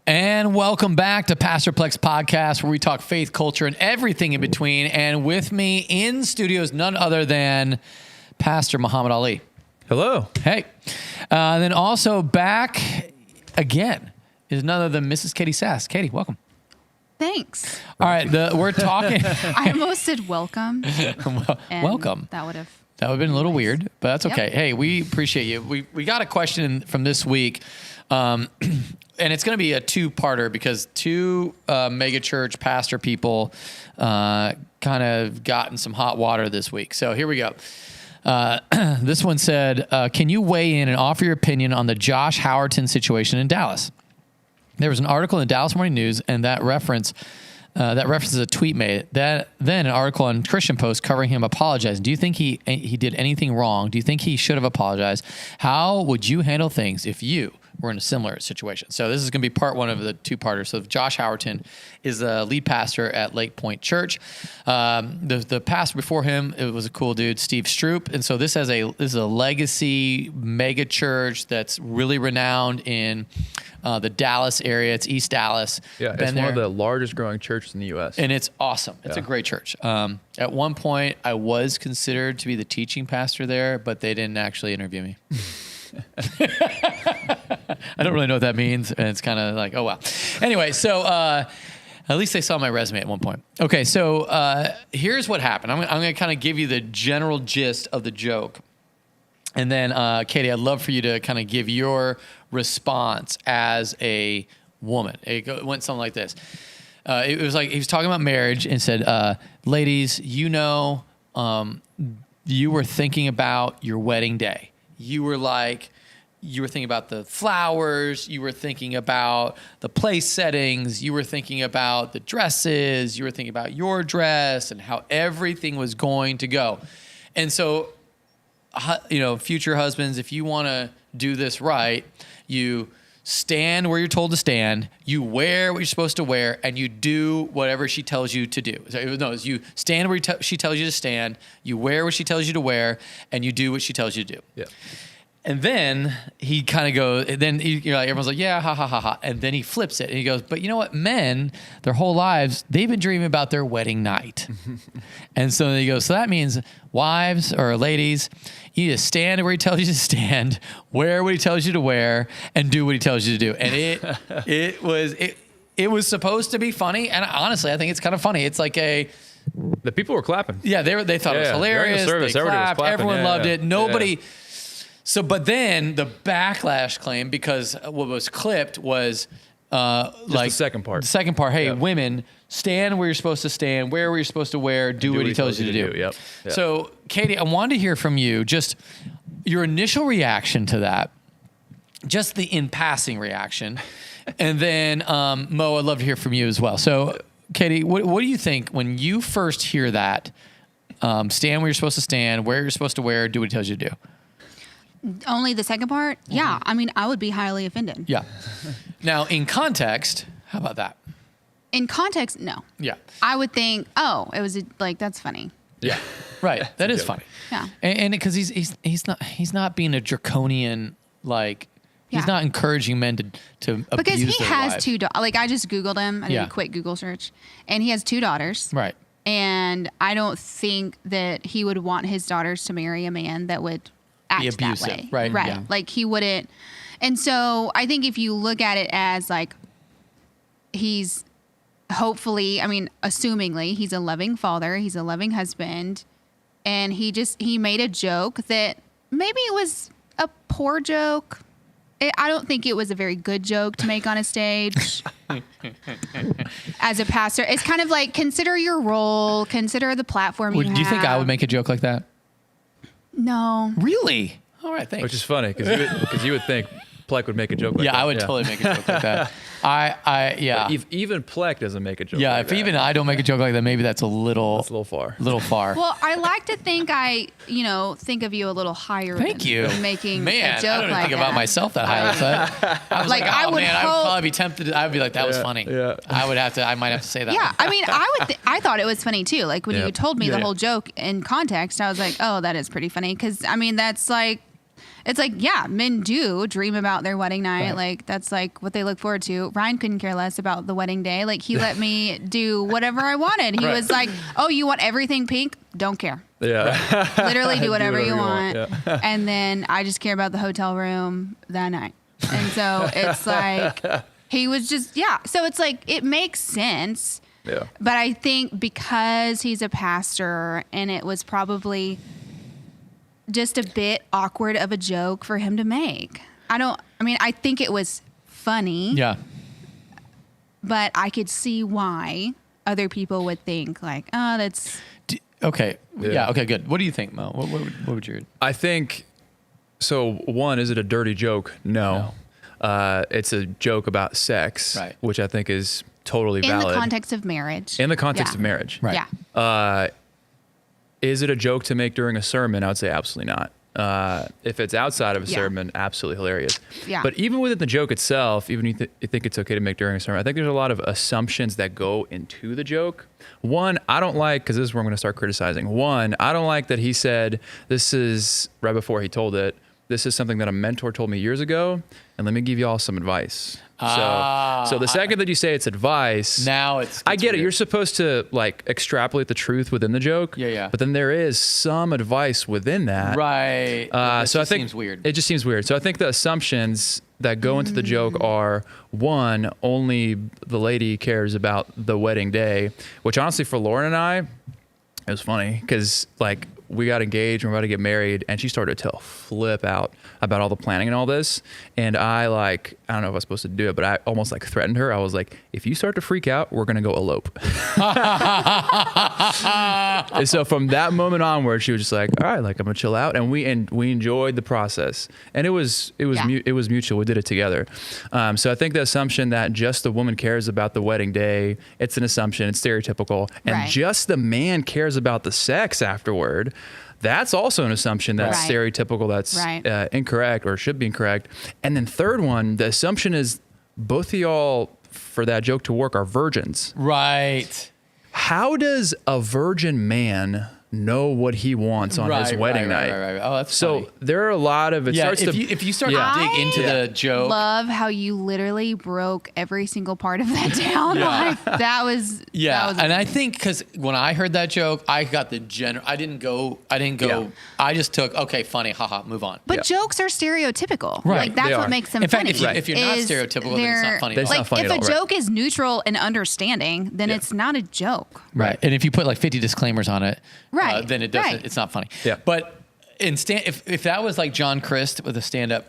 And welcome back to Pastor Plek's podcast, where we talk faith, culture, and everything in between. And with me in studio is none other than Pastor Muhammad Ali. Hello. Hey. And then also back again is none other than Mrs. Katie Sass. Katie, welcome. Thanks. All right, we're talking. I almost said welcome. Welcome. That would have been a little weird, but that's okay. Yep. Hey, we appreciate you. We got a question from this week, and it's going to be a two-parter because two mega church pastor people kind of got in some hot water this week. So here we go. This one said, can you weigh in and offer your opinion on the Josh Howerton situation in Dallas? There was an article in the Dallas Morning News, and that references a tweet made. Then an article on Christian Post covering him apologizing. Do you think he did anything wrong? Do you think he should have apologized? How would you handle things if you were in a similar situation? So this is going to be part one of the two-parter. So Josh Howerton is the lead pastor at Lake Point Church. The pastor before him, it was a cool dude, Steve Stroop. And so this is a legacy mega church that's really renowned in the Dallas area. It's East Dallas. Yeah, it's one of the largest growing churches in the U.S. And it's awesome. It's a great church. At one point, I was considered to be the teaching pastor there, but they didn't actually interview me. I don't really know what that means. And it's kind of like, oh, wow. Anyway, so at least they saw my resume at one point. Okay, so here's what happened. I'm going to kind of give you the general gist of the joke. And then, Katie, I'd love for you to kind of give your response as a woman. It went something like this. It was like he was talking about marriage and said, ladies, you were thinking about your wedding day. You were thinking about the flowers. You were thinking about the place settings. You were thinking about the dresses. You were thinking about your dress and how everything was going to go. And so, future husbands, if you want to do this right, you stand where you're told to stand, you wear what you're supposed to wear, and you do whatever she tells you to do. You stand where she tells you to stand, you wear what she tells you to wear, and you do what she tells you to do. Yeah. And then he kind of goes, everyone's like, yeah, ha, ha, ha, ha. And then he flips it and he goes, but you know what? Men, their whole lives, they've been dreaming about their wedding night. And so he goes, so that means wives or ladies, you need to stand where he tells you to stand, wear what he tells you to wear, and do what he tells you to do. And it was supposed to be funny. And honestly, I think it's kind of funny. It's like the people were clapping. Yeah, they thought it was hilarious. During the service, they clapped. clapping. Everyone loved it. Nobody... Yeah. So, but then the backlash claim, because what was clipped was the second part. The second part, hey, women, stand where you're supposed to stand, wear what you're supposed to wear, do what he tells you to do. Yep. So, Katie, I wanted to hear from you just your initial reaction to that, just the in passing reaction. And then, Mo, I'd love to hear from you as well. So, Katie, what do you think when you first hear that? Stand where you're supposed to stand, wear what you're supposed to wear, do what he tells you to do. Only the second part? Mm-hmm. Yeah. I mean, I would be highly offended. Yeah. Now, in context, how about that? In context, no. Yeah. I would think, it was that's funny. Yeah. Right. That is funny. Yeah. And because he's not being a draconian, he's not encouraging men to abuse because he their has wives. two daughters. I just Googled him. I did a quick Google search. And he has two daughters. Right. And I don't think that he would want his daughters to marry a man that would act abusive, that way. right? Yeah. He wouldn't. And so I think if you look at it as he's hopefully, assumingly, he's a loving father, he's a loving husband, and he made a joke that maybe it was a poor joke. I don't think it was a very good joke to make on a stage as a pastor. It's kind of like, consider your role, consider the platform you have. Do you think I would make a joke like that? No. Really? All right, thanks. Which is funny because you would think Plek would make a joke like that. Yeah, I would totally make a joke like that. Yeah. But even Plek doesn't make a joke Yeah, like that. if even I don't make a joke like that, maybe that's a little far. Well, I like to think think of you a little higher. Thank you. Than making man, a joke I don't even like think that. about myself that highly. So I was I would probably be tempted. I would be like, that was funny. Yeah. I might have to say that. Yeah, I thought it was funny too. Like when you told me the whole joke in context, I was like, oh, that is pretty funny. Because that's It's like, yeah, men do dream about their wedding night. Right. Like, that's like what they look forward to. Ryan couldn't care less about the wedding day. Like, he let me do whatever I wanted. He was like, oh, you want everything pink? Don't care. Yeah. Literally do whatever you want. Yeah. And then I just care about the hotel room that night. And so it's like, he was just, yeah. So it's like, it makes sense. Yeah. But I think because he's a pastor and it was probably just a bit awkward of a joke for him to make. I think it was funny. Yeah. But I could see why other people would think like, oh, that's... Okay. Yeah. Okay, good. What do you think, Mo? What would your... I think, so one, is it a dirty joke? No. It's a joke about sex, Right. which I think is totally in valid. the context of marriage. In the context Yeah. of marriage. Right. Yeah. Is it a joke to make during a sermon? I would say absolutely not. If it's outside of a Yeah. sermon, absolutely hilarious. Yeah. But even within the joke itself, even if you think it's okay to make during a sermon, I think there's a lot of assumptions that go into the joke. One, I don't like, because this is where I'm going to start criticizing. One, I don't like that he said, this is, right before he told it, this is something that a mentor told me years ago, and let me give you all some advice. So the second that you say it's advice, Now it's... I get it. weird. You're supposed to like extrapolate the truth within the joke. Yeah. But then there is some advice within that. Right. So I think seems weird. It just seems weird. So I think the assumptions that go into the joke are, one, only the lady cares about the wedding day, which honestly for Lauren and I, it was funny because like we got engaged and we're about to get married, and she started to flip out about all the planning and all this. And I don't know if I was supposed to do it, but I almost like threatened her. I was like, if you start to freak out, we're going to go elope. And so from that moment onward, she was just like, all right, like I'm gonna chill out. And we enjoyed the process, and it was Yeah. it was mutual. We did it together. So I think the assumption that just the woman cares about the wedding day, it's an assumption, it's stereotypical. And Right. just the man cares about the sex afterward. That's also an assumption that's Right. stereotypical, that's Right. incorrect or should be incorrect. And then third one, the assumption is both of y'all, for that joke to work, are virgins. Right. How does a virgin man know what he wants on his wedding night? Right. Oh, that's So funny. there are a lot of, If you start Yeah. to dig into I the joke... love how you literally broke every single part of that down. Yeah. Like, that was Yeah, that was and I think because when I heard that joke, I got the general. I didn't go. Yeah. I just took okay, funny, haha, move on. But Yeah. jokes are stereotypical. Right, Like that's they what are. makes them In fact, funny. if you're not is stereotypical, then it's not funny. It's At all. not funny if at a all, right. joke is neutral and understanding, then Yeah. it's not a joke. Right. And if you put like 50 disclaimers on it, Right, then it doesn't. right. It's not funny. Yeah. But if that was like John Christ with a stand up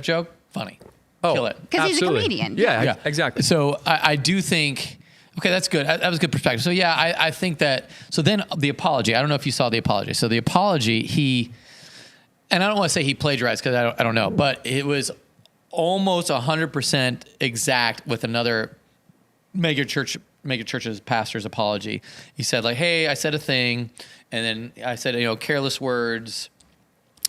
joke, funny. Kill it. 'Cause he's a absolutely. comedian. Yeah, exactly. So I do think. Okay, that's good. That was a good perspective. So yeah, I think that. So then the apology. I don't know if you saw the apology. So the apology, and I don't want to say he plagiarized because I don't know, but it was almost 100% exact with another mega church's pastor's apology. He said like, "Hey, I said a thing, and then I said careless words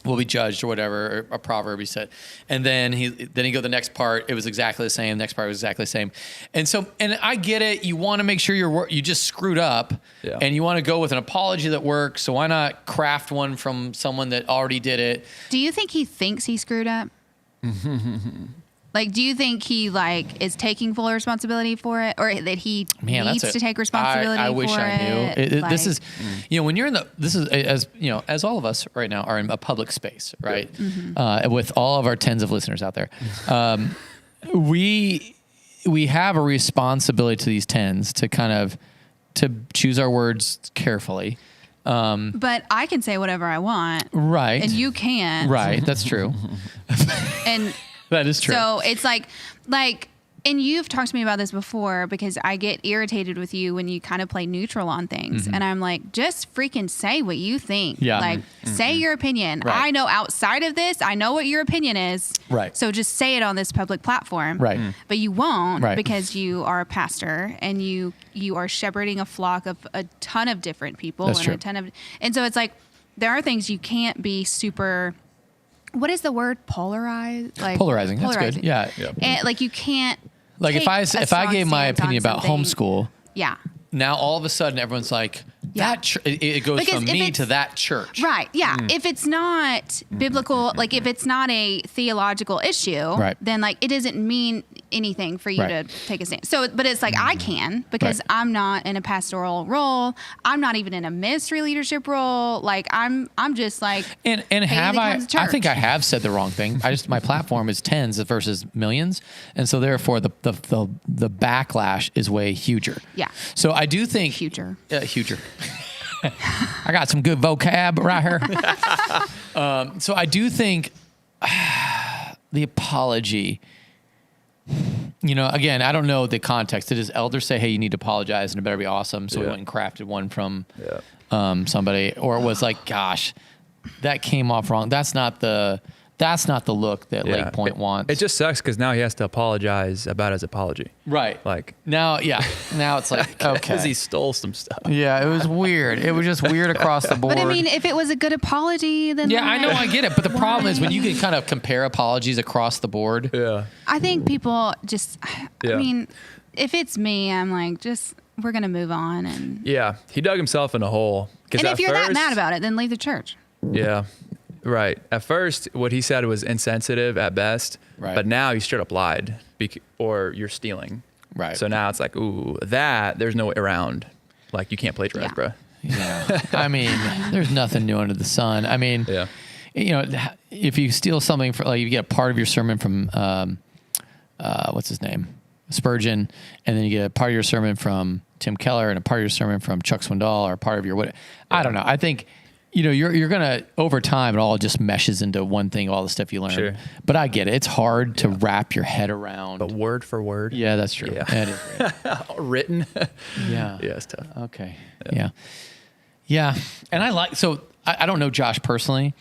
will be judged or whatever, or a proverb," he said. And then he go the next part, it was exactly the same. Next part was exactly the same. And so, and I get it. You want to make sure you just screwed up, Yeah. and you want to go with an apology that works. So why not craft one from someone that already did it? Do you think he thinks he screwed up? Like, do you think he is taking full responsibility for it, or that he needs to take responsibility? I wish for I knew. it? This is, when you're in this is as all of us right now are in a public space, right? With all of our tens of listeners out there, we have a responsibility to these tens to kind of to choose our words carefully. But I can say whatever I want, Right. and you can't, Right. That's true. And That is true. so it's like, and you've talked to me about this before because I get irritated with you when you kind of play neutral on things. And I'm like, just freaking say what you think. Yeah. Like, say your opinion. Right. I know outside of this, I know what your opinion is. Right. So just say it on this public platform. Right. But you won't Right. because you are a pastor and you are shepherding a flock of a ton of different people. That's and true. And so it's like, there are things you can't be super, what is the word? Polarized? Like Polarizing. That's good. Yeah. And you can't. Like if take a I strong gave my stance on opinion about something. homeschool, Yeah. now all of a sudden everyone's like, Yeah. It goes Because from if me it's- to that church. Right. Yeah. If it's not biblical, like if it's not a theological issue, Right. then like it doesn't mean anything for you Right. to take a stand. So, but it's like I can because Right. I'm not in a pastoral role. I'm not even in a ministry leadership role. Like I'm just like, And hey, have they I? come to I think church. I have said the wrong thing. My platform is tens versus millions, and so therefore the backlash is way huger. Yeah. So I do think Huger. Huger. I got some good vocab right here. So I do think the apology. Again, I don't know the context. Did his elders say, "Hey, you need to apologize, and it better be awesome"? So he went and crafted one from somebody, or it was like, "Gosh, that came off wrong." That's not the look that Lake Point wants. It just sucks because now he has to apologize about his apology. right. Like, Now it's like okay. because he stole some stuff. Yeah, it was weird. It was just weird across the board. But I mean, if it was a good apology, then yeah, I know, like, I get it. But the problem is when you can kind of compare apologies across the board. Yeah. I think people just. Yeah. I mean, if it's me, I'm like, just we're gonna move on, and Yeah. He dug himself in a hole. 'Cause and at if you're that first- mad about it, then leave the church. Yeah. Right. At first, what he said was insensitive at best. Right. But now he straight up lied or you're stealing. Right. So now it's like, ooh, there's no way around. Like, you can't plagiarize, Yeah. bro. Yeah. I mean, there's nothing new under the sun. I mean, Yeah. if you steal something like you get a part of your sermon from what's his name, Spurgeon, and then you get a part of your sermon from Tim Keller and a part of your sermon from Chuck Swindoll or a part of your I don't know. I think you're gonna over time it all just meshes into one thing. All the stuff you learn. Sure. But I get it. It's hard to wrap your head around. But word for word. Yeah, that's true. Yeah. That is right. Written. Yeah. Yeah, it's tough. Okay. Yeah. And I don't know Josh personally,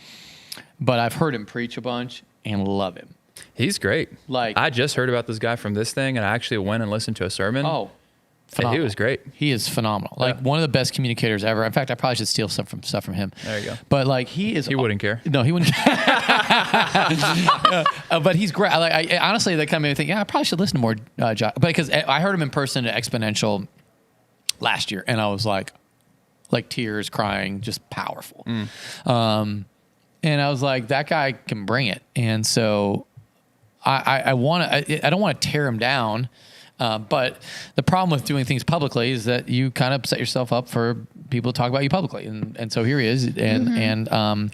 but I've heard him preach a bunch and love him. He's great. Like- I just heard about this guy from this thing, and I actually went and listened to a sermon. Oh, He phenomenal. was great. He is phenomenal. Like one of the best communicators ever. In fact, I probably should steal stuff from him. There you go. But like he wouldn't care. No, he wouldn't. But he's great. I honestly, that kind of made me think, yeah, I probably should listen to more Josh. Because I heard him in person at Exponential last year, and I was like tears, crying, just powerful. And I was like, that guy can bring it. And so I don't want to tear him down. But the problem with doing things publicly is that you kind of set yourself up for people to talk about you publicly. And so here he is. And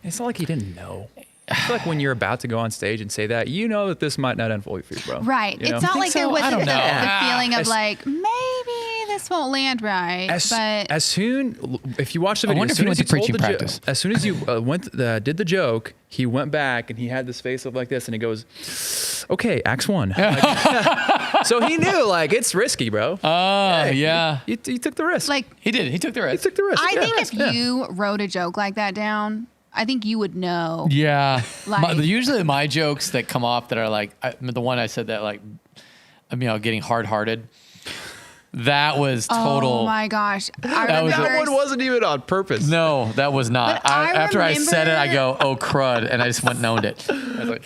It's not like he didn't know. I feel like when you're about to go on stage and say that, you know that this might not unfold for you, bro. Right. You know? It's not like there so? was I don't the know. feeling of As- like maybe this won't land right. But As soon, if you watch the I video, wonder as if he soon went as to you told preaching the practice. as soon as you did the joke, he went back and he had this face of like this, and he goes, "Okay, Acts 1." Like, so he knew like it's risky, bro. yeah. You took the risk. like He did. He took the risk. took the risk. I Yeah. think if you wrote a joke like that down, I think you would know. Yeah. Like- Usually my jokes that come off that are like, the one I said that like, getting hard-hearted. That was total. Oh my gosh. I That was remember. That one wasn't even on purpose. No, that was not. But I After I said it, I remember- go, "Oh crud," and I just went and owned it. I was like,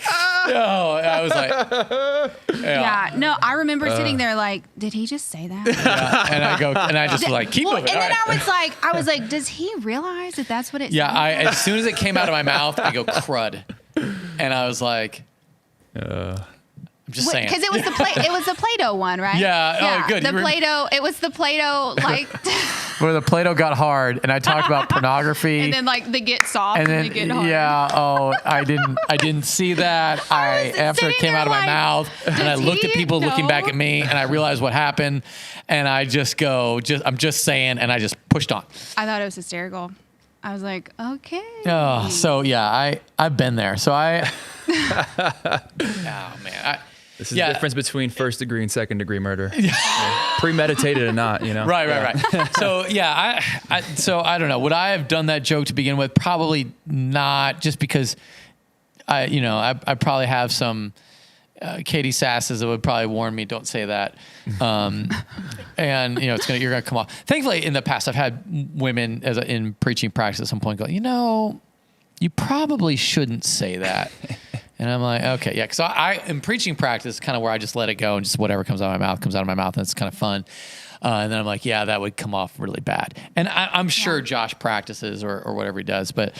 "No," I was like, yeah. No, I remember sitting there like, did he just say that? yeah. And I go, and I just was like, "Keep Well, moving." and then All right. I was like, does he realize that that's what it Yeah, sounds as soon as it came out of my mouth, I go, "Crud," and I was like, "I'm just saying." Because it was the Play-Doh one, right? Yeah, oh, good. The You rem- Play-Doh. It was the Play-Doh like, Where the Play-Doh got hard, and I talked about pornography. and then like they get soft And and, then, they get hard. yeah, I didn't see that. After it sitting came there out of my like, mouth, and I does looked at he people looking back know? at me, and I realized what happened, and I just go, I'm just saying, and I just pushed on. I thought it was hysterical. I was like, okay. Oh, so yeah, I've been there. So oh man, This is the difference between first degree and second degree murder. Premeditated or not, you know? Right. So yeah, so I don't know. Would I have done that joke to begin with? Probably not, just because I probably have some Katie Sasses that would probably warn me, don't say that. And you're gonna come off. Thankfully, in the past, I've had women in preaching practice at some point go, you probably shouldn't say that. And I'm like, okay, yeah. Because I in preaching practice, kind of where I just let it go and just whatever comes out of my mouth comes out of my mouth, and it's kind of fun. And then I'm like, yeah, that would come off really bad. And I'm sure Josh practices or whatever he does, but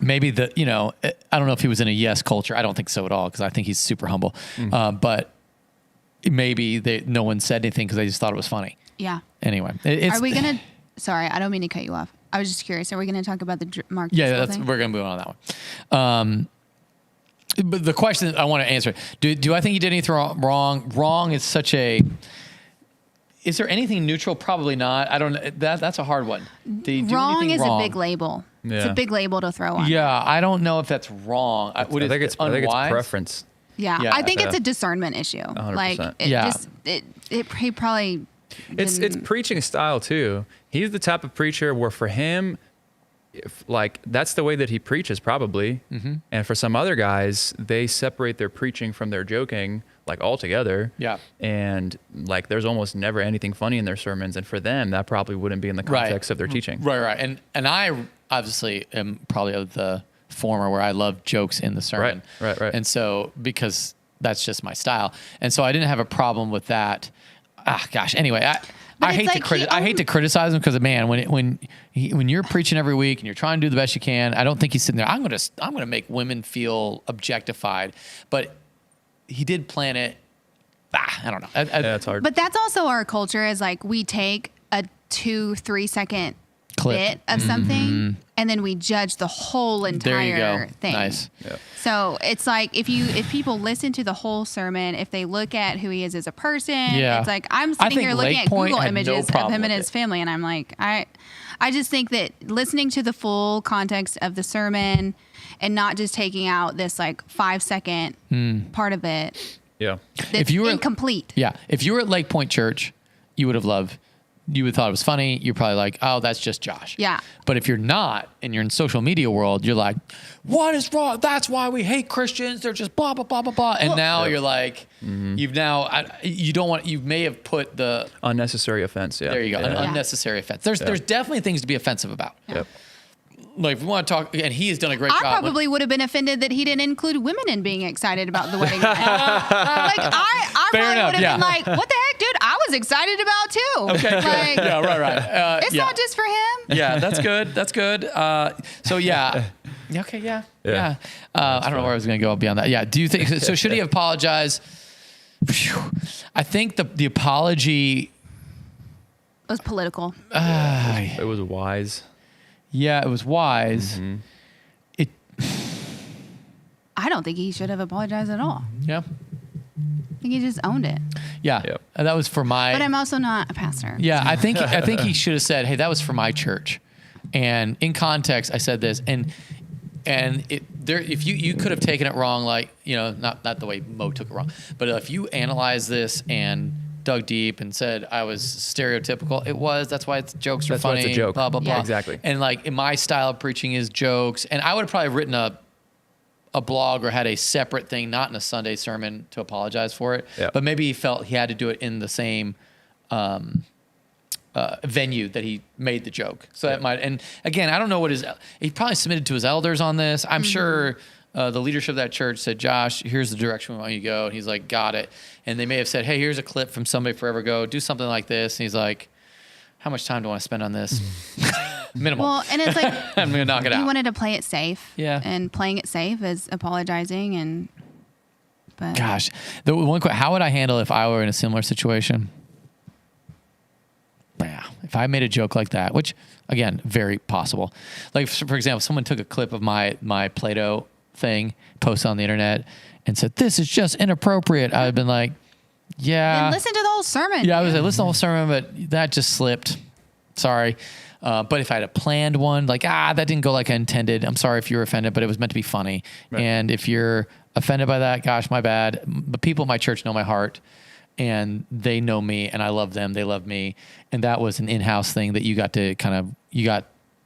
maybe I don't know if he was in a yes culture. I don't think so at all, because I think he's super humble. But maybe no one said anything because they just thought it was funny. Yeah. Anyway, are we gonna? Sorry, I don't mean to cut you off. I was just curious. Are we gonna talk about the Mark? Yeah, thing? we're gonna move on that one. But the question I want to answer: Do I think he did anything wrong? Wrong is such a. Is there anything neutral? Probably not. I don't know. That's a hard one. Wrong is a big label. Yeah. It's a big label to throw on. Yeah, I don't know if that's wrong. I think it's preference. Yeah, Yeah. I think it's a discernment issue. 100%. Like he probably. It's preaching style too. He's the type of preacher where for him, that's the way that he preaches probably. And for some other guys, they separate their preaching from their joking altogether. Yeah. And there's almost never anything funny in their sermons. And for them, that probably wouldn't be in the context of their teaching. Right. And I obviously am probably of the former, where I love jokes in the sermon. Right. And so, because that's just my style. And so I didn't have a problem with that. Anyway, I hate to criticize him, because man, when you're preaching every week and you're trying to do the best you can, I don't think he's sitting there. I'm gonna make women feel objectified, but he did plan it. I don't know. It's hard. But that's also our culture, is we take a 2-3 second bit of something and then we judge the whole entire thing. Nice. Yep. So it's if people listen to the whole sermon, if they look at who he is as a person, it's I'm sitting here looking at Google images of him and his family, and I'm like, I just think that listening to the full context of the sermon and not just taking out this 5-second part of it. Yeah. If you were incomplete. If you were at Lake Point Church, you would have thought it was funny. You're probably like, oh, that's just Josh. Yeah. But if you're not, and you're in social media world, you're like, what is wrong? That's why we hate Christians. They're just blah, blah, blah, blah, blah. And now you're like, you may have put the unnecessary offense. Yeah. There you go. Yeah. An unnecessary offense. There's definitely things to be offensive about. Yep. If we want to talk, and he has done a great job. I probably would have been offended that he didn't include women in being excited about the wedding. I probably would have been like, what the heck, dude? I was excited about too. Okay, good. Yeah, right. It's not just for him. Yeah, that's good. That's good. So yeah. Okay, yeah. I don't know where I was going to go beyond that. Yeah. Do you think so? Should he apologize? I think the apology was political. It was wise. Yeah, it was wise. I don't think he should have apologized at all. Yeah. I think he just owned it. Yeah. Yep. That was for my. But I'm also not a pastor. Yeah, I think he should have said, "Hey, that was for my church," and in context, I said this, and if you could have taken it wrong, not the way Mo took it wrong, but if you analyze this and dug deep and said I was stereotypical, that's why jokes are funny. That's why it's a joke. Blah blah blah. Yeah, exactly. And in my style of preaching is jokes, and I would have probably written a blog or had a separate thing, not in a Sunday sermon, to apologize for it. Yep. But maybe he felt he had to do it in the same venue that he made the joke. So that might, and again, I don't know he probably submitted to his elders on this. I'm sure the leadership of that church said, Josh, here's the direction we want you to go. And he's like, got it. And they may have said, hey, here's a clip from Somebody Forever Go. Do something like this. And he's like, how much time do I want to spend on this? Minimal. Well, and it's like, I'm going to knock it out. He wanted to play it safe. Yeah. And playing it safe is apologizing. But gosh, the one question, how would I handle if I were in a similar situation? Yeah, if I made a joke like that, which again, very possible. For example, someone took a clip of my Play-Doh thing, posted on the internet, and said, this is just inappropriate. I would have been like, yeah. Then listen to the whole sermon. Yeah, I was like, listen to the whole sermon, but that just slipped. Sorry. But if I had a planned one, that didn't go like I intended. I'm sorry if you were offended, but it was meant to be funny. Right. And if you're offended by that, gosh, my bad. But people in my church know my heart, and they know me, and I love them. They love me. And that was an in-house thing that you got to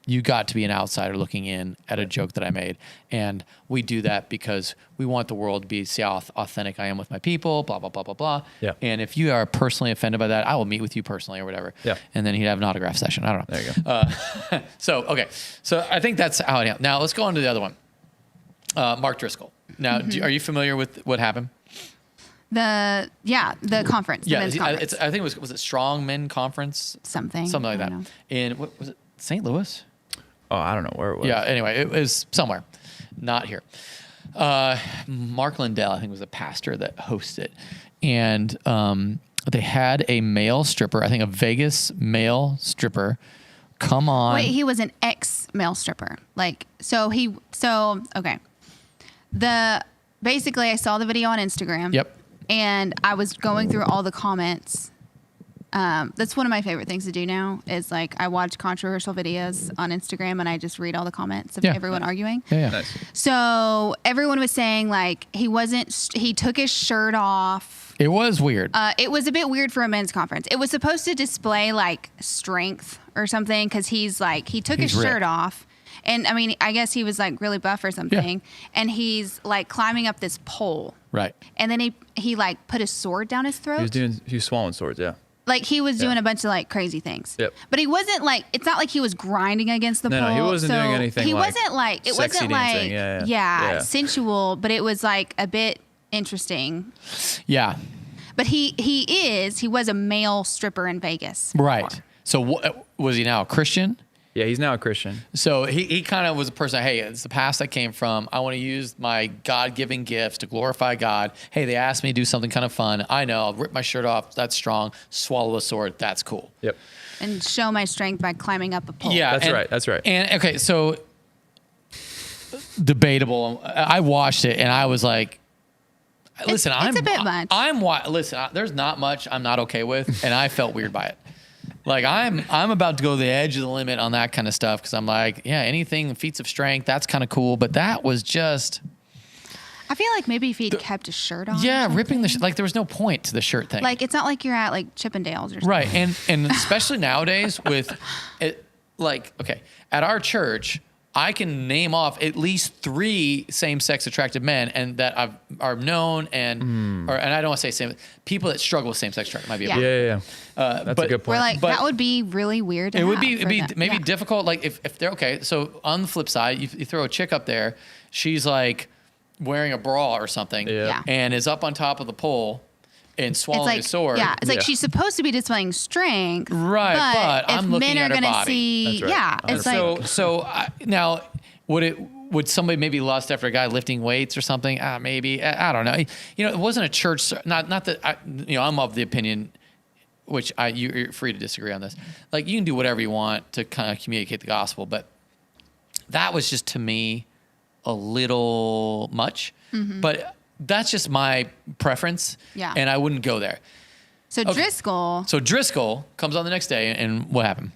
you got to be an outsider looking in at a joke that I made. And we do that because we want the world to see how authentic I am with my people, blah, blah, blah, blah, blah. Yeah. And if you are personally offended by that, I will meet with you personally or whatever. Yeah. And then he'd have an autograph session. I don't know. There you go. So I think that's how it is. Now let's go on to the other one. Mark Driscoll. Now, are you familiar with what happened? The conference. The men's conference. I think was it Strong Men Conference? Something like that. know. In what was it? St. Louis? Oh, I don't know where it was. Yeah. Anyway, it was somewhere, not here. Mark Lindell, I think, was the pastor that hosted, and they had a male stripper. I think a Vegas male stripper come on. Wait, he was an ex-male stripper. Okay. Basically, I saw the video on Instagram. Yep. And I was going through all the comments. That's one of my favorite things to do now is like I watch controversial videos on Instagram and I just read all the comments of everyone arguing. Yeah. Nice. So everyone was saying like he took his shirt off. It was weird. It was a bit weird for a men's conference. It was supposed to display like strength or something because he took his ripped. shirt off. And I mean, I guess he was like really buff or something. Yeah. And he's like climbing up this pole. Right. And then he like put a sword down his throat. He was swallowing swords, yeah. Like he was doing a bunch of like crazy things. Yep. But he wasn't like, it's not like he was grinding against the pole. No, he wasn't doing anything He like wasn't like, it sexy wasn't dancing. like, Yeah. sensual, but it was like a bit interesting. Yeah. But he was a male stripper in Vegas. Right. So was he now a Christian? Yeah, he's now a Christian. So he kind of was a person, hey, it's the past I came from. I want to use my God-given gifts to glorify God. Hey, they asked me to do something kind of fun. I know. I'll rip my shirt off. That's strong. Swallow a sword. That's cool. Yep. And show my strength by climbing up a pole. Yeah. That's right. And, okay, so debatable. I watched it, and I was like, listen, it's a bit much. There's not much I'm not okay with, and I felt weird by it. Like I'm about to go to the edge of the limit on that kind of stuff because I'm like, yeah, anything feats of strength, that's kind of cool. But that was just, I feel like maybe if he'd kept his shirt on. yeah, ripping the like there was no point to the shirt thing. Like it's not like you're at like Chippendales or something. Right, and especially nowadays with it, like okay, at our church. I can name off at least 3 same-sex attracted men, and that are known, and I don't want to say same people that struggle with same-sex attraction might be. Yeah. Yeah. That's a good point. We're like that would be really weird. It would be maybe difficult. Like if they're okay. So on the flip side, you throw a chick up there, she's like wearing a bra or something, Yeah. and is up on top of the pole and swallowing a sword. Yeah, it's like she's supposed to be displaying strength, right? But if I'm looking men are at her gonna body. see, That's right. it's like Now, would somebody maybe lust after a guy lifting weights or something? Maybe. I don't know. You know, it wasn't a church. Not that I'm of the opinion, which you're free to disagree on this. Like you can do whatever you want to kind of communicate the gospel, but that was just to me a little much. Mm-hmm. But that's just my preference. Yeah. And I wouldn't go there. so Okay. Driscoll. So Driscoll comes on the next day, and what happened?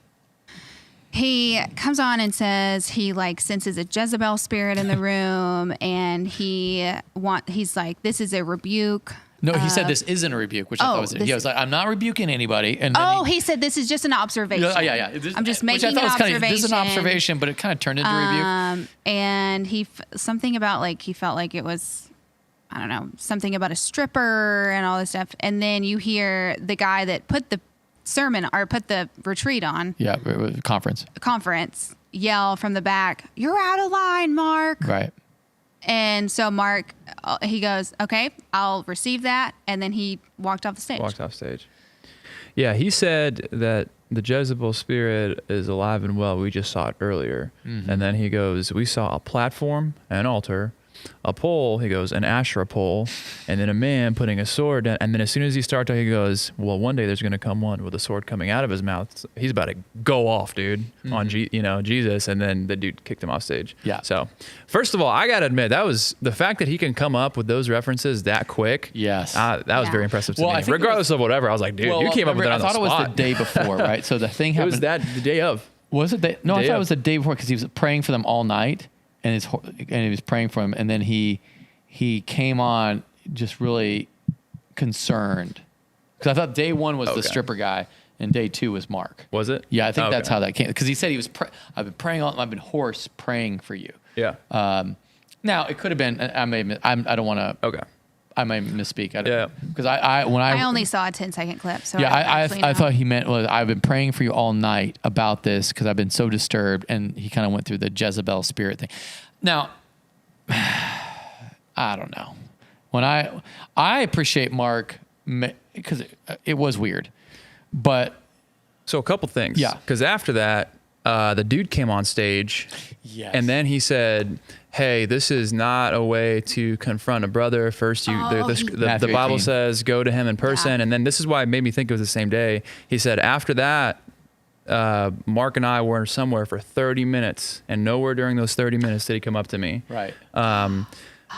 He comes on and says he like senses a Jezebel spirit in the room, and he's like, this is a rebuke. No, he said this isn't a rebuke, which I thought was it. He was like, I'm not rebuking anybody. And then he said this is just an observation. yeah. I'm just Which I making thought an was observation. this is an observation, but it kind of turned into a rebuke. And something about like he felt like it was, I don't know, something about a stripper and all this stuff. And then you hear the guy that put the sermon or put the retreat on Yeah, it was a conference. yell from the back, "You're out of line, Mark." Right. And so Mark, he goes, "Okay, I'll receive that." And then he walked off the stage. Yeah, he said that the Jezebel spirit is alive and well. We just saw it earlier. Mm-hmm. And then he goes, we saw a platform, an altar, a pole, he goes, an Asherah pole, and then a man putting a sword down. And then as soon as he starts, he goes, well, one day there's going to come one with a sword coming out of his mouth. He's about to go off, dude, on Jesus. And then the dude kicked him off stage. Yeah. So first of all, I got to admit, that was the fact that he can come up with those references that quick. Yes. That was very impressive to Well, me. I think Regardless of whatever, I was like, dude, you came up with it on the spot. I thought it was the day before, right? So the thing It happened. was the day of. Was it? No, I Day thought it of. was the day before because he was praying for them all night, and he was praying for him, and then he came on just really concerned because I thought day 1 was the stripper guy, and day 2 was Mark. Was it? Yeah, I think that's how that came because he said he was. I've been praying. I've been hoarse praying for you. Yeah. Now it could have been. I don't want to. Okay. I might misspeak. Yeah. Because I only saw a 10-second clip, so I thought he meant I've been praying for you all night about this because I've been so disturbed, and he kind of went through the Jezebel spirit thing. Now, I don't know. When I appreciate Mark because it was weird, but So a couple things. Yeah. Because after that, the dude came on stage. yes, And then he said, "Hey, this is not a way to confront a brother. First, the Matthew Bible 18. says go to him in person." Yeah. And then this is why it made me think it was the same day. He said, after that, Mark and I were somewhere for 30 minutes, and nowhere during those 30 minutes did he come up to me. right.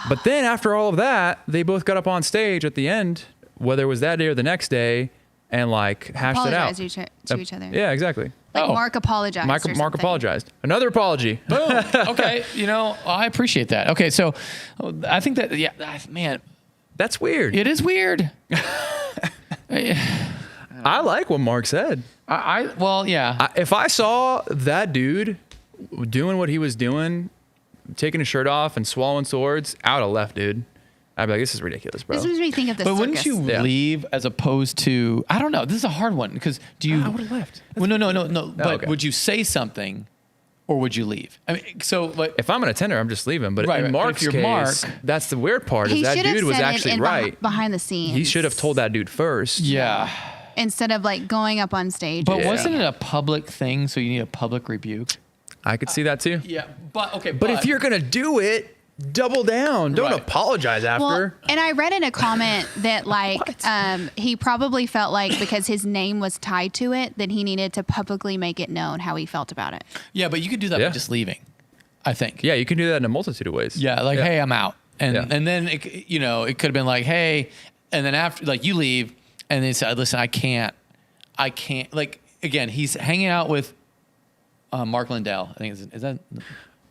But then after all of that, they both got up on stage at the end, whether it was that day or the next day, and like hashed it out. Apologize to each other. Yeah, exactly. Like Oh. Mark apologized. Mark or something. apologized. Another apology. Boom. Okay, I appreciate that. Okay, so I think that man, That's weird. it is weird. I like what Mark said. Well, yeah. If I saw that dude doing what he was doing, taking his shirt off and swallowing swords, I would have left, dude. I'd be like, this is ridiculous, bro. This makes me think of the But circus. wouldn't you Yeah. leave as opposed to? I don't know. This is a hard one because do you? I would have left. Well, no. But okay. would you say something, or would you leave? I mean, so like, If I'm an attender, I'm just leaving. But Right, in right. But if Mark's you're case, Mark- that's the weird part. he Is that should have dude was said actually it in right. behind the scenes. He should have told that dude first. yeah. instead of like going up on stage. But and wasn't saying it a public thing? So you need a public rebuke. I could see that too. Yeah, but okay. But if you're gonna do it, double down. Don't Right. apologize after. Well, and I read in a comment that like he probably felt like because his name was tied to it, that he needed to publicly make it known how he felt about it. yeah, but you could do that Yeah. by just leaving. I think. Yeah, you can do that in a multitude of ways. Yeah, like hey, I'm out, and Yeah. and then it could have been like hey, and then after like you leave, and they said listen, I can't. Like again, he's hanging out with Mark Lindell. I think is that.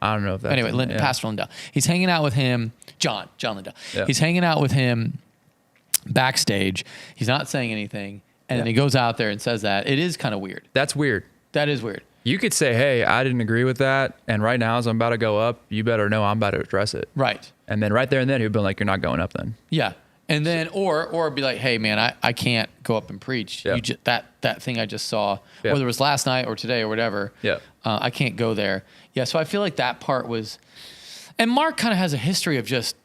I don't know if that's Anyway, yeah. Pastor Lindell. He's hanging out with him, John Lindell. Yeah. He's hanging out with him backstage. He's not saying anything, and then Yeah. he goes out there and says that. It is kind of weird. That's weird. That is weird. You could say, "Hey, I didn't agree with that, and right now, as I'm about to go up, you better know I'm about to address it." Right. And then right there and then, he'd be like, "You're not going up then." Yeah. And then, or be like, hey man, I can't go up and preach. Yeah. That thing I just saw, Yeah. whether it was last night or today or whatever. Yeah. I can't go there. Yeah. So I feel like that part was, and Mark kind of has a history of just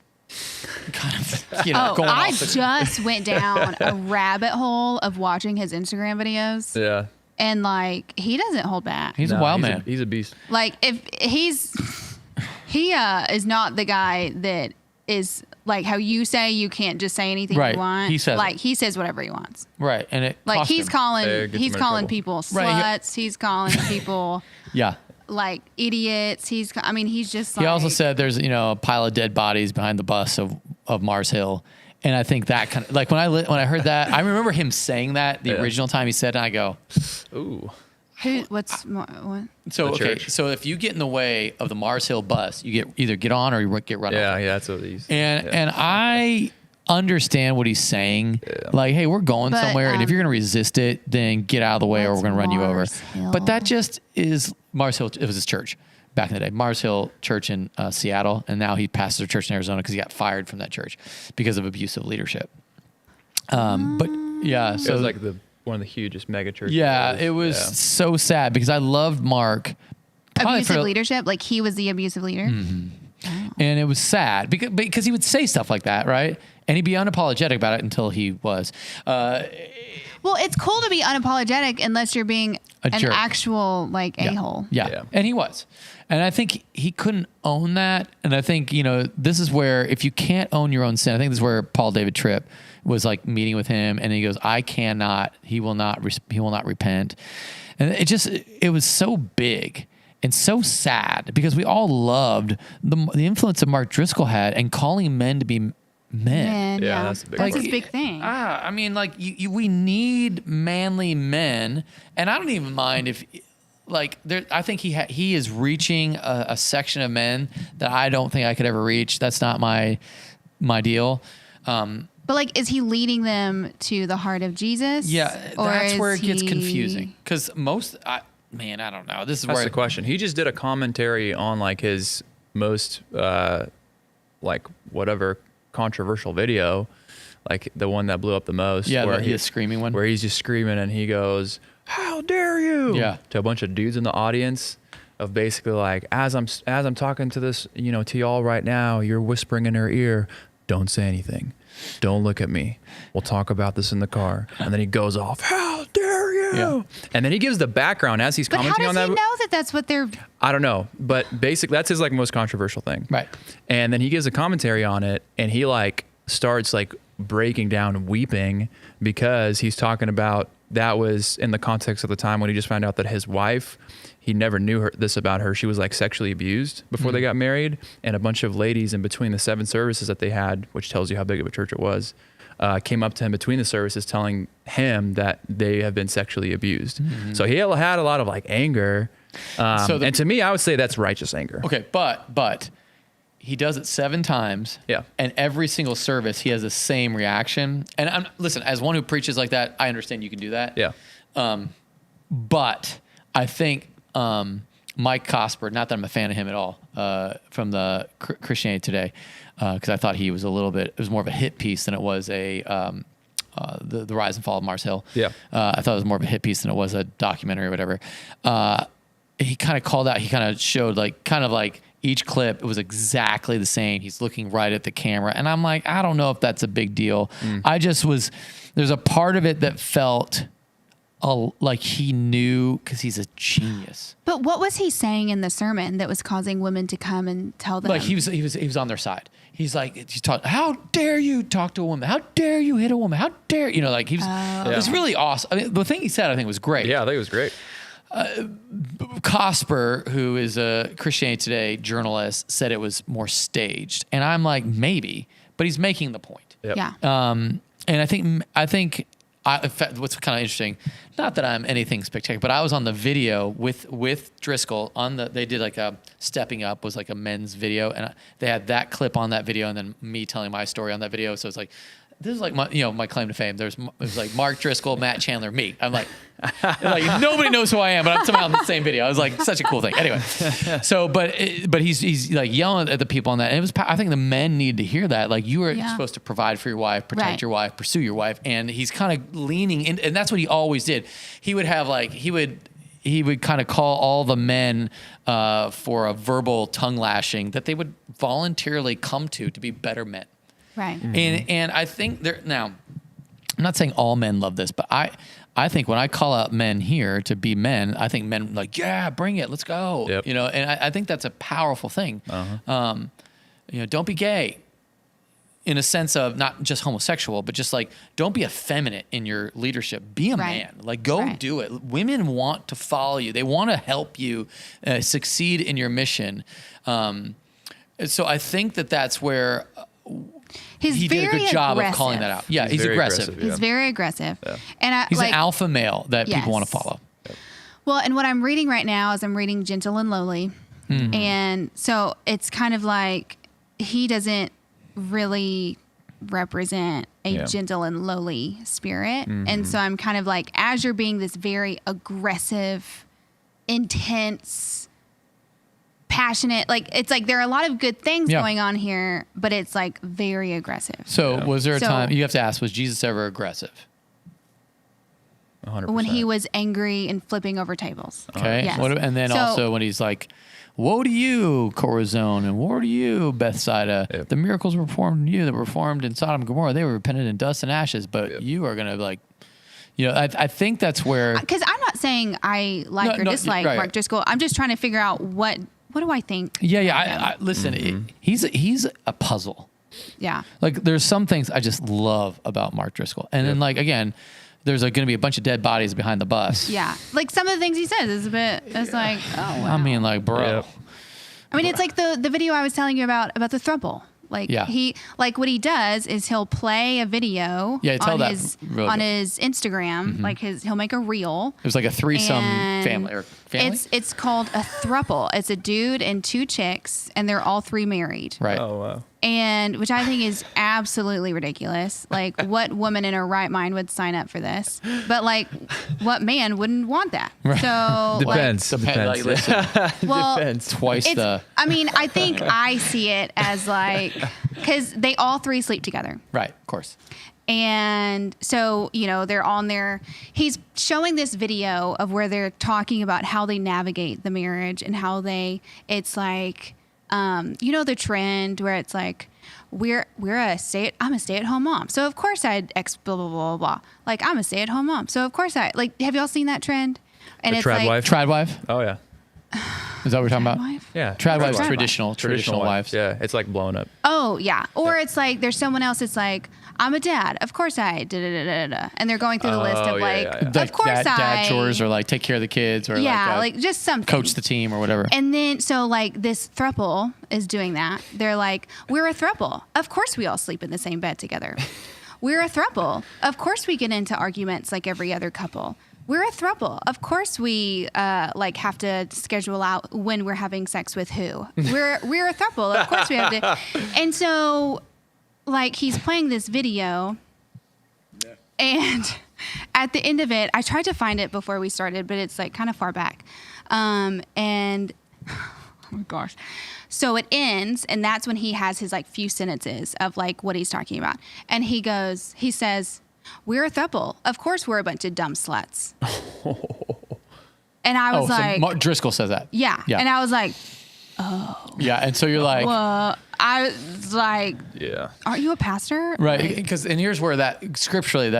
kind of, Oh, going I off the just went down a rabbit hole of watching his Instagram videos, Yeah. and like he doesn't hold back. He's a wild he's man. he's a beast. Like if he is not the guy that is like how you say you can't just say anything Right. you want. He says like it. he says whatever he wants. Right. And it Like cost he's him. calling Gets him he's in calling trouble. people Right, sluts. He's calling people Yeah. like idiots. He's just like He also said there's, a pile of dead bodies behind the bus of Mars Hill. And I think that kind of like when I heard that, I remember him saying that the Yeah. original time he said it, and I go, Ooh. what? so, The okay. church. So if you get in the way of the Mars Hill bus, you either get on or you get run Yeah, over. yeah, that's what he's. And I understand what he's saying. Like, hey, we're going But, somewhere, and if you're going to resist it, then get out of the way, or What's we're going to run you over. Mars Hill? But that just is Mars Hill. It was his church back in the day, Mars Hill Church in Seattle, and now he pastors a church in Arizona because he got fired from that church because of abusive leadership. But yeah, It so was like one of the hugest mega churches. yeah, it was so sad because I loved Mark. Probably abusive for- leadership. Like he was the abusive leader. And it was sad because he would say stuff like that, right? And he'd be unapologetic about it until he was. Well, it's cool to be unapologetic unless you're being an jerk. actual like a hole. Yeah. Yeah. And he was. And I think he couldn't own that. And I think, this is where if you can't own your own sin, I think this is where Paul David Tripp was like meeting with him, and he goes, he will not repent. And it was so big and so sad because we all loved the influence that Mark Driscoll had and calling men to be men. Man, Yeah, yeah, that's a big that's part. his big thing. I mean, like we need manly men, and I don't even mind if, like, I think he is reaching a section of men that I don't think I could ever reach. That's not my deal. But like, is he leading them to the heart of Jesus? Yeah, Or that's is where it gets he- confusing because I don't know. This is That's where the question. He just did a commentary on like his most like whatever controversial video, like the one that blew up the most. Yeah, where the screaming one. where he's just screaming and he goes, "How dare you!" Yeah. to a bunch of dudes in the audience, of basically like, as I'm talking to this, to y'all right now, you're whispering in her ear, don't say anything. Don't look at me. We'll talk about this in the car. And then he goes off, how dare you? Yeah. And then he gives the background as he's commenting on that. But how does he know that that's what they're... I don't know. But basically, that's his like most controversial thing. Right. And then he gives a commentary on it, and he like starts like breaking down and weeping because he's talking about that was in the context of the time when he just found out that his wife, he never knew this about her. She was like sexually abused before they got married. And a bunch of ladies in between the 7 services that they had, which tells you how big of a church it was, came up to him between the services telling him that they have been sexually abused. So he had a lot of like anger. And to me, I would say that's righteous anger. Okay. But he does it 7 times. Yeah. And every single service, he has the same reaction. And listen, as one who preaches like that, I understand you can do that. Yeah. But I think Mike Cosper, not that I'm a fan of him at all, from the Christianity Today, because I thought he was it was more of a hit piece than it was the Rise and Fall of Mars Hill. Yeah. I thought it was more of a hit piece than it was a documentary or whatever. He kind of called out, he kind of showed like each clip, it was exactly the same. He's looking right at the camera. And I'm like, I don't know if that's a big deal. There's a part of it that felt like he knew because he's a genius. But what was he saying in the sermon that was causing women to come and tell them? Like he was on their side. He's like, he's talking, how dare you talk to a woman? How dare you hit a woman? How dare, like he was, it was really awesome. I mean, the thing he said, I think was great. Yeah, I think it was great. Cosper, who is a Christianity Today journalist, said it was more staged. And I'm like, maybe, but he's making the point. Yep. Yeah. And I think in fact, what's kind of interesting, not that I'm anything spectacular, but I was on the video with Driscoll they did like a Stepping Up was like a men's video, and they had that clip on that video, and then me telling my story on that video. So it's like, this is like my claim to fame. It was like Mark Driscoll, Matt Chandler, me. I'm like nobody knows who I am, but I'm somehow in the same video. It was like such a cool thing. Anyway, so but he's like yelling at the people on that. And it was, I think the men need to hear that. Like, you are supposed to provide for your wife, protect your wife, pursue your wife, and he's kind of leaning in, and that's what he always did. He would have like he would kind of call all the men for a verbal tongue lashing that they would voluntarily come to be better men. Right. And I think now, I'm not saying all men love this, but I think when I call out men here to be men, I think men like, yeah, bring it, let's go. Yep. And I think that's a powerful thing. Don't be gay in a sense of not just homosexual, but just like, don't be effeminate in your leadership. Be a man. Like, go do it. Women want to follow you. They want to help you succeed in your mission. So I think that's where he did a good job of calling that out. Yeah, he's aggressive. He's very aggressive. Yeah. And he's an alpha male that people want to follow. Well, and what I'm reading right now is I'm reading Gentle and Lowly. And so it's kind of like he doesn't really represent a gentle and lowly spirit. And so I'm kind of like, as you're being this very aggressive, intense, passionate, like it's like there are a lot of good things going on here, but it's like very aggressive. So was there a time, you have to ask, was Jesus ever aggressive? 100%. When he was angry and flipping over tables. Okay. Yes. And then also when he's like, woe to you, Corazon, and woe to you, Bethsaida. Yep. The miracles were performed in you that were performed in Sodom and Gomorrah. They were repented in dust and ashes, but you are going to like, I think that's where. Because I'm not saying I like or dislike Mark Driscoll. I'm just trying to figure out what do I think? Yeah. Listen, he's a puzzle. Yeah. Like, there's some things I just love about Mark Driscoll. And then, like, again, there's going to be a bunch of dead bodies behind the bus. Yeah. Like, some of the things he says is a bit, it's like, oh, wow. I mean, like, bro. Yep. I mean, it's like the video I was telling you about the throuple. Like he, like what he does is he'll play a video on his Instagram, like he'll make a reel. It was like a threesome family. It's called a throuple. It's a dude and 2 chicks, and they're all 3 married. Right. Oh, wow. And which I think is absolutely ridiculous. Like, what woman in her right mind would sign up for this? But like, what man wouldn't want that? Right. So Depends. Like, listen, well, twice the. I mean, I think I see it as like, because they all 3 sleep together. Right, of course. And so, they're on there. He's showing this video of where they're talking about how they navigate the marriage and how it's like, the trend where it's like, I'm a stay-at-home mom. So of course I'd blah, blah, blah, blah. Like, I'm a stay-at-home mom. So of course have y'all seen that trend? And The it's trad like, wife? Trad wife? Oh yeah. Is that what we're talking about? wife? Yeah. Trad wives, wife. traditional wives. Yeah. It's like blown up. Oh yeah. Or it's like, there's someone else. It's like, I'm a dad. Of course I da. And they're going through the list of yeah, yeah. of Like course dad chores or like take care of the kids or like just something. coach the team or whatever. And then, so like this throuple is doing that. They're like, we're a throuple. Of course we all sleep in the same bed together. We're a throuple. Of course we get into arguments like every other couple. We're a throuple. Of course we have to schedule out when we're having sex with who. We're a throuple. Of course we have to. And so like he's playing this video and at the end of it, I tried to find it before we started, but it's like kind of far back. And oh my gosh. So it ends, and that's when he has his like few sentences of like what he's talking about. And he says, we're a throuple. Of course we're a bunch of dumb sluts. And I was like, Mark Driscoll says that. yeah. And I was like, Yeah. And so you're like, well, I was like, Yeah. aren't you a pastor? right. Because, and here's where that scripturally,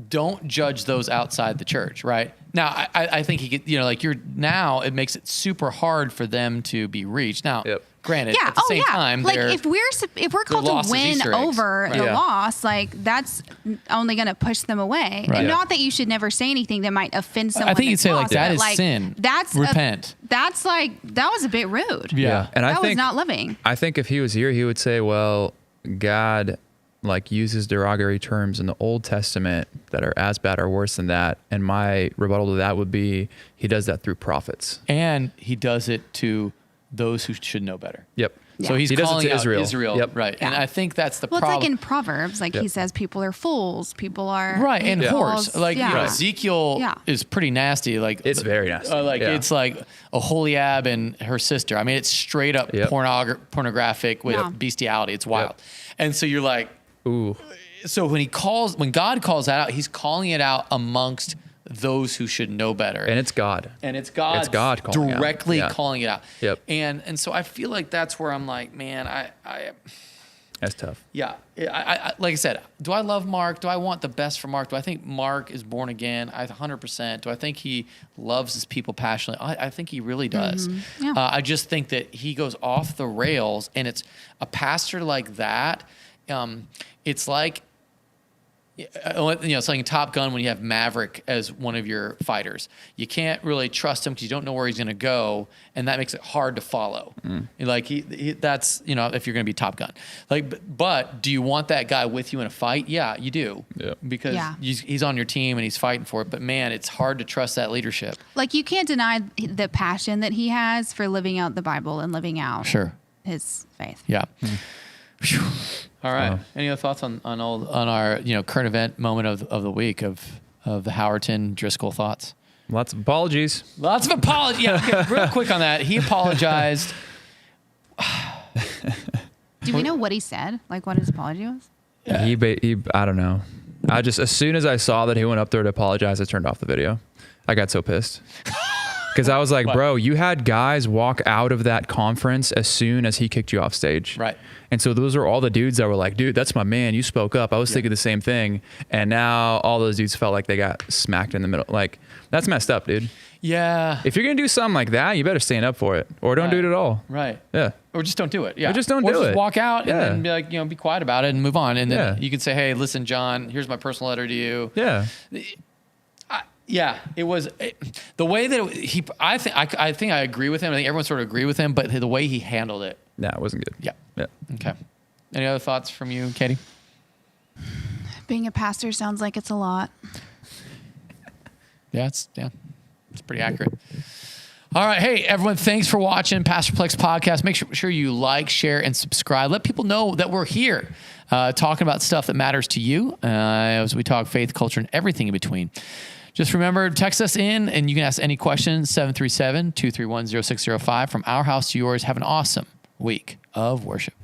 don't judge those outside the church. Right. Now, I think he could, it makes it super hard for them to be reached. Now, Yep. granted, Yeah. at the same time, Like if we're called loss to is win Easter eggs. over Right. the Yeah. loss, like that's only going to push them away. Right. And Yeah. not that you should never say anything that might offend someone. I think you'd that's say like lost, that but, is sin. That's Repent. That's like that was a bit rude. Yeah. And That I was think not loving. I think if he was here, he would say, well, God like uses derogatory terms in the Old Testament that are as bad or worse than that. And my rebuttal to that would be he does that through prophets. And he does it to those who should know better. Yep. So he's He does it calling to out Israel. Israel. Yep. Right. And Yeah. I think that's the Well, it's problem. like in Proverbs, like he Yep. says, people are fools. People are Right, and Yeah. whores. Like Yeah. Ezekiel Yeah. is pretty nasty. Like It's very nasty. Yeah. It's like Aholiab and her sister. I mean, it's straight up Yep. pornographic with Yeah. bestiality. It's wild. And so you're like, Ooh. so when God calls that out, he's calling it out amongst those who should know better. And it's God. And it's God, It's God calling out. directly Yeah. calling it out. Yep. And so I feel like that's where I'm like, man, That's tough. yeah, I like I said, do I love Mark? Do I want the best for Mark? Do I think Mark is born again? 100%. Do I think he loves his people passionately? I think he really does. Yeah. I just think that he goes off the rails, and it's a pastor like that. It's like, it's like in Top Gun when you have Maverick as one of your fighters. You can't really trust him because you don't know where he's going to go, and that makes it hard to follow. Like that's if you're going to be Top Gun. Like, but do you want that guy with you in a fight? Yeah, you do. Yeah. Because Yeah. he's on your team and he's fighting for it. But man, it's hard to trust that leadership. Like you can't deny the passion that he has for living out the Bible and living out Sure. his faith. Yeah. Phew. All right. Any other thoughts on our current event moment of the week of the Howerton Driscoll thoughts? Lots of apologies. Lots of apologies. Yeah. Okay, real quick on that. He apologized. Do we know what he said? Like what his apology was? He I don't know. I just, as soon as I saw that he went up there to apologize, I turned off the video. I got so pissed. Because I was like, bro, you had guys walk out of that conference as soon as he kicked you off stage. Right. And so those are all the dudes that were like, dude, that's my man. You spoke up. I was thinking the same thing. And now all those dudes felt like they got smacked in the middle. Like, that's messed up, dude. Yeah. If you're going to do something like that, you better stand up for it. Or don't do it at all. Right. Yeah. Or just don't do it. Yeah. Or just don't or do just it. walk out Yeah. and then be like, be quiet about it and move on. And then Yeah. you can say, hey, listen, John, here's my personal letter to you. Yeah. Yeah, it was the way that I think I agree with him. I think everyone sort of agree with him, but the way he handled it. Nah, it wasn't good. Yeah. Yeah. Okay. Any other thoughts from you, Katie? Being a pastor sounds like it's a lot. Yeah, it's pretty accurate. All right. Hey, everyone. Thanks for watching Pastor Plek's podcast. Make sure you like, share, and subscribe. Let people know that we're here talking about stuff that matters to you as we talk faith, culture, and everything in between. Just remember, text us in, and you can ask any questions, 737-231-0605. From our house to yours, have an awesome week of worship.